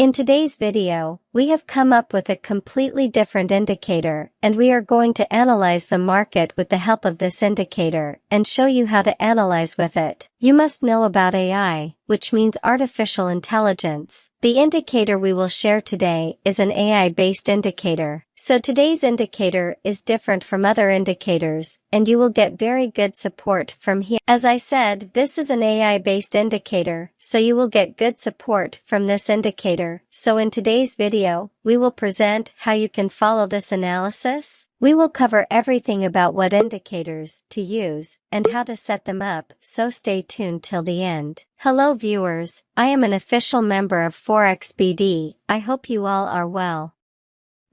In today's video, we have come up with a completely different indicator, and we are going to analyze the market with the help of this indicator and show you how to analyze with it. You must know about AI, which means artificial intelligence. The indicator we will share today is an AI-based indicator. So today's indicator is different from other indicators, and you will get very good support from here. As I said, this is an AI-based indicator, so you will get good support from this indicator. So in today's video, we will present how you can follow this analysis. We will cover everything about what indicators to use and how to set them up, so stay tuned till the end. Hello viewers, I am an official member of Forex BD. I hope you all are well.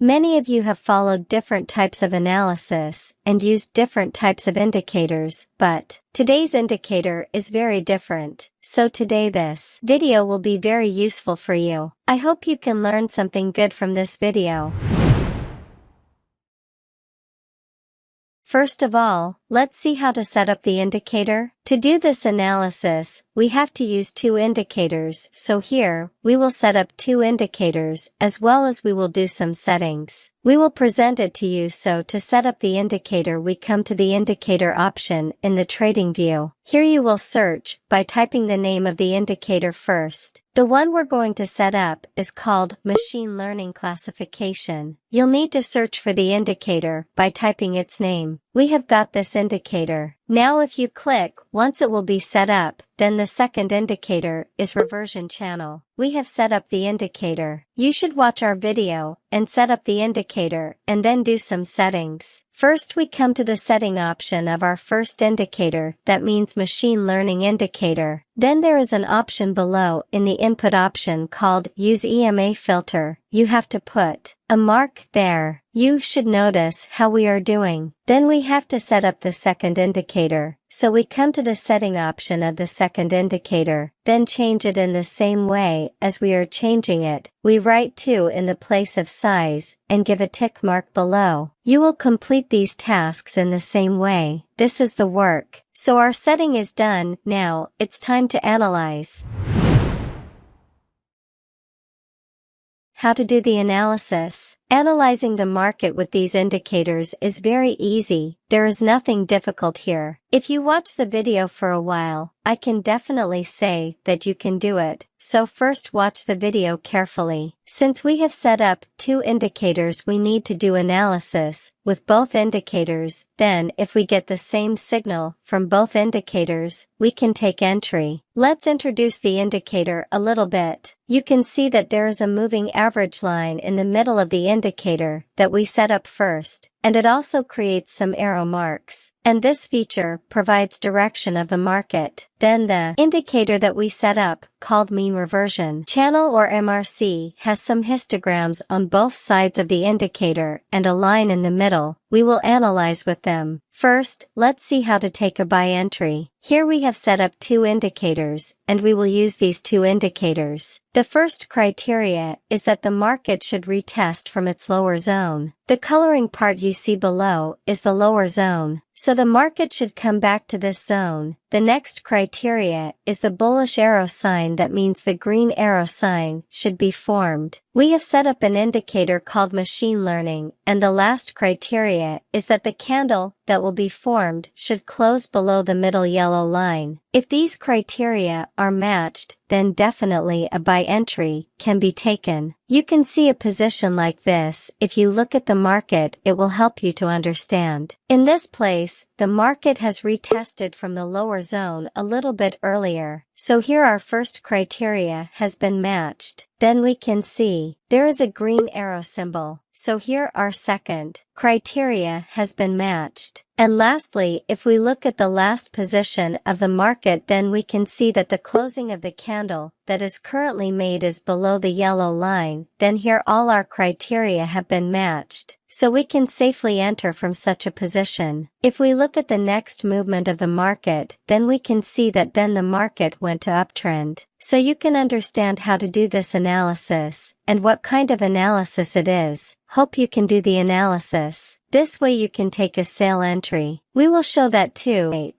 Many of you have followed different types of analysis and used different types of indicators, but today's indicator is very different. So today this video will be very useful for you. I hope you can learn something good from this video. First of all, let's see how to set up the indicator. To do this analysis, we have to use two indicators, so here, we will set up two indicators as well as we will do some settings. We will present it to you, so to set up the indicator we come to the indicator option in the trading view. Here you will search by typing the name of the indicator first. The one we're going to set up is called Machine Learning Classification. You'll need to search for the indicator by typing its name. We have got this indicator. Now if you click, once it will be set up, then the second indicator is Reversion Channel. We have set up the indicator. You should watch our video and set up the indicator and then do some settings. First we come to the setting option of our first indicator, that means Machine Learning Indicator. Then there is an option below in the input option called Use EMA Filter. You have to put a mark there. You should notice how we are doing. Then we have to set up the second indicator. So we come to the setting option of the second indicator, then change it in the same way as we are changing it. We write 2 in the place of size, and give a tick mark below. You will complete these tasks in the same way. This is the work. So our setting is done. Now, it's time to analyze. How to do the analysis. Analyzing the market with these indicators is very easy. There is nothing difficult here. If you watch the video for a while, I can definitely say that you can do it. So first watch the video carefully. Since we have set up two indicators, we need to do analysis with both indicators. Then if we get the same signal from both indicators, we can take entry. Let's introduce the indicator a little bit. You can see that there is a moving average line in the middle of the indicator that we set up first, and it also creates some arrow marks. And this feature provides direction of the market. Then the indicator that we set up, called Mean Reversion Channel or MRC, has some histograms on both sides of the indicator and a line in the middle. We will analyze with them. First, let's see how to take a buy entry. Here we have set up two indicators, and we will use these two indicators. The first criteria is that the market should retest from its lower zone. The coloring part you see below is the lower zone, so the market should come back to this zone. The next criteria is the bullish arrow sign. That means the green arrow sign should be formed. We have set up an indicator called Machine Learning, and the last criteria is that the candle that will be formed should close below the middle yellow line. If these criteria are matched, then definitely a buy entry can be taken. You can see a position like this. If you look at the market, it will help you to understand. In this place, the market has retested from the lower zone a little bit earlier. So here our first criteria has been matched. Then we can see there is a green arrow symbol. So here our second criteria has been matched. And lastly, if we look at the last position of the market, then we can see that the closing of the candle that is currently made is below the yellow line. Then here all our criteria have been matched. So we can safely enter from such a position. If we look at the next movement of the market, then we can see that then the market went to uptrend. So you can understand how to do this analysis and what kind of analysis it is. Hope you can do the analysis. This way you can take a sale entry. We will show that too.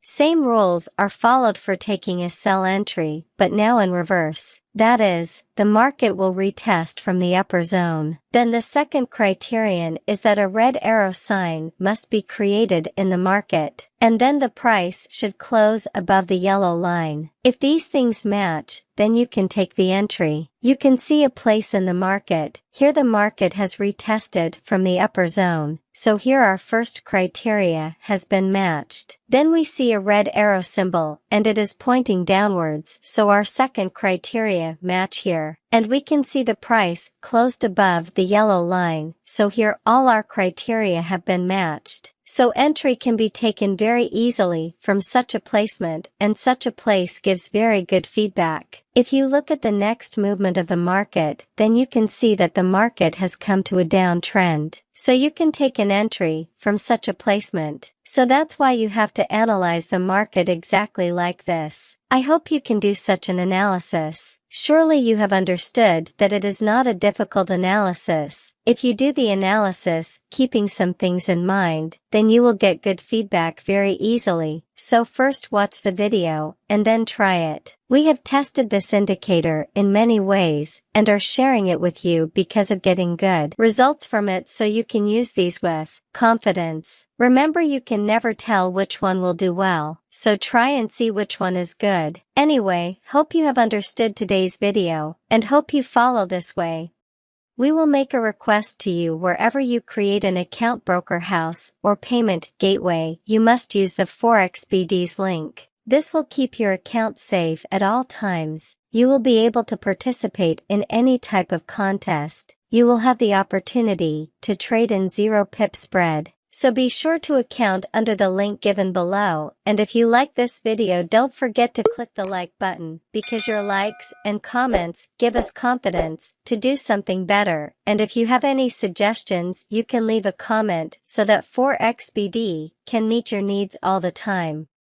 Same rules are followed for taking a sell entry, but now in reverse. That is, the market will retest from the upper zone. Then the second criterion is that a red arrow sign must be created in the market, and then the price should close above the yellow line. If these things match, then you can take the entry. You can see a place in the market. Here the market has retested from the upper zone, so here our first criteria has been matched. Then we see a red arrow symbol, and it is pointing downwards, so our second criteria match here. And we can see the price closed above the yellow line, so here all our criteria have been matched. So entry can be taken very easily from such a placement, and such a place gives very good feedback. If you look at the next movement of the market, then you can see that the market has come to a downtrend. So you can take an entry from such a placement. So that's why you have to analyze the market exactly like this. I hope you can do such an analysis. Surely you have understood that it is not a difficult analysis. If you do the analysis, keeping some things in mind, then you will get good feedback very easily. So first watch the video, and then try it. We have tested this indicator in many ways, and are sharing it with you because of getting good results from it, so you can use these with confidence. Remember, you can never tell which one will do well, so try and see which one is good. Anyway, hope you have understood today's video, and hope you follow this way. We will make a request to you wherever you create an account broker house or payment gateway. You must use the Forex BD's link. This will keep your account safe at all times. You will be able to participate in any type of contest. You will have the opportunity to trade in 0 pip spread. So be sure to account under the link given below, and if you like this video, don't forget to click the like button, because your likes and comments give us confidence to do something better. And if you have any suggestions, you can leave a comment so that Forex BD can meet your needs all the time.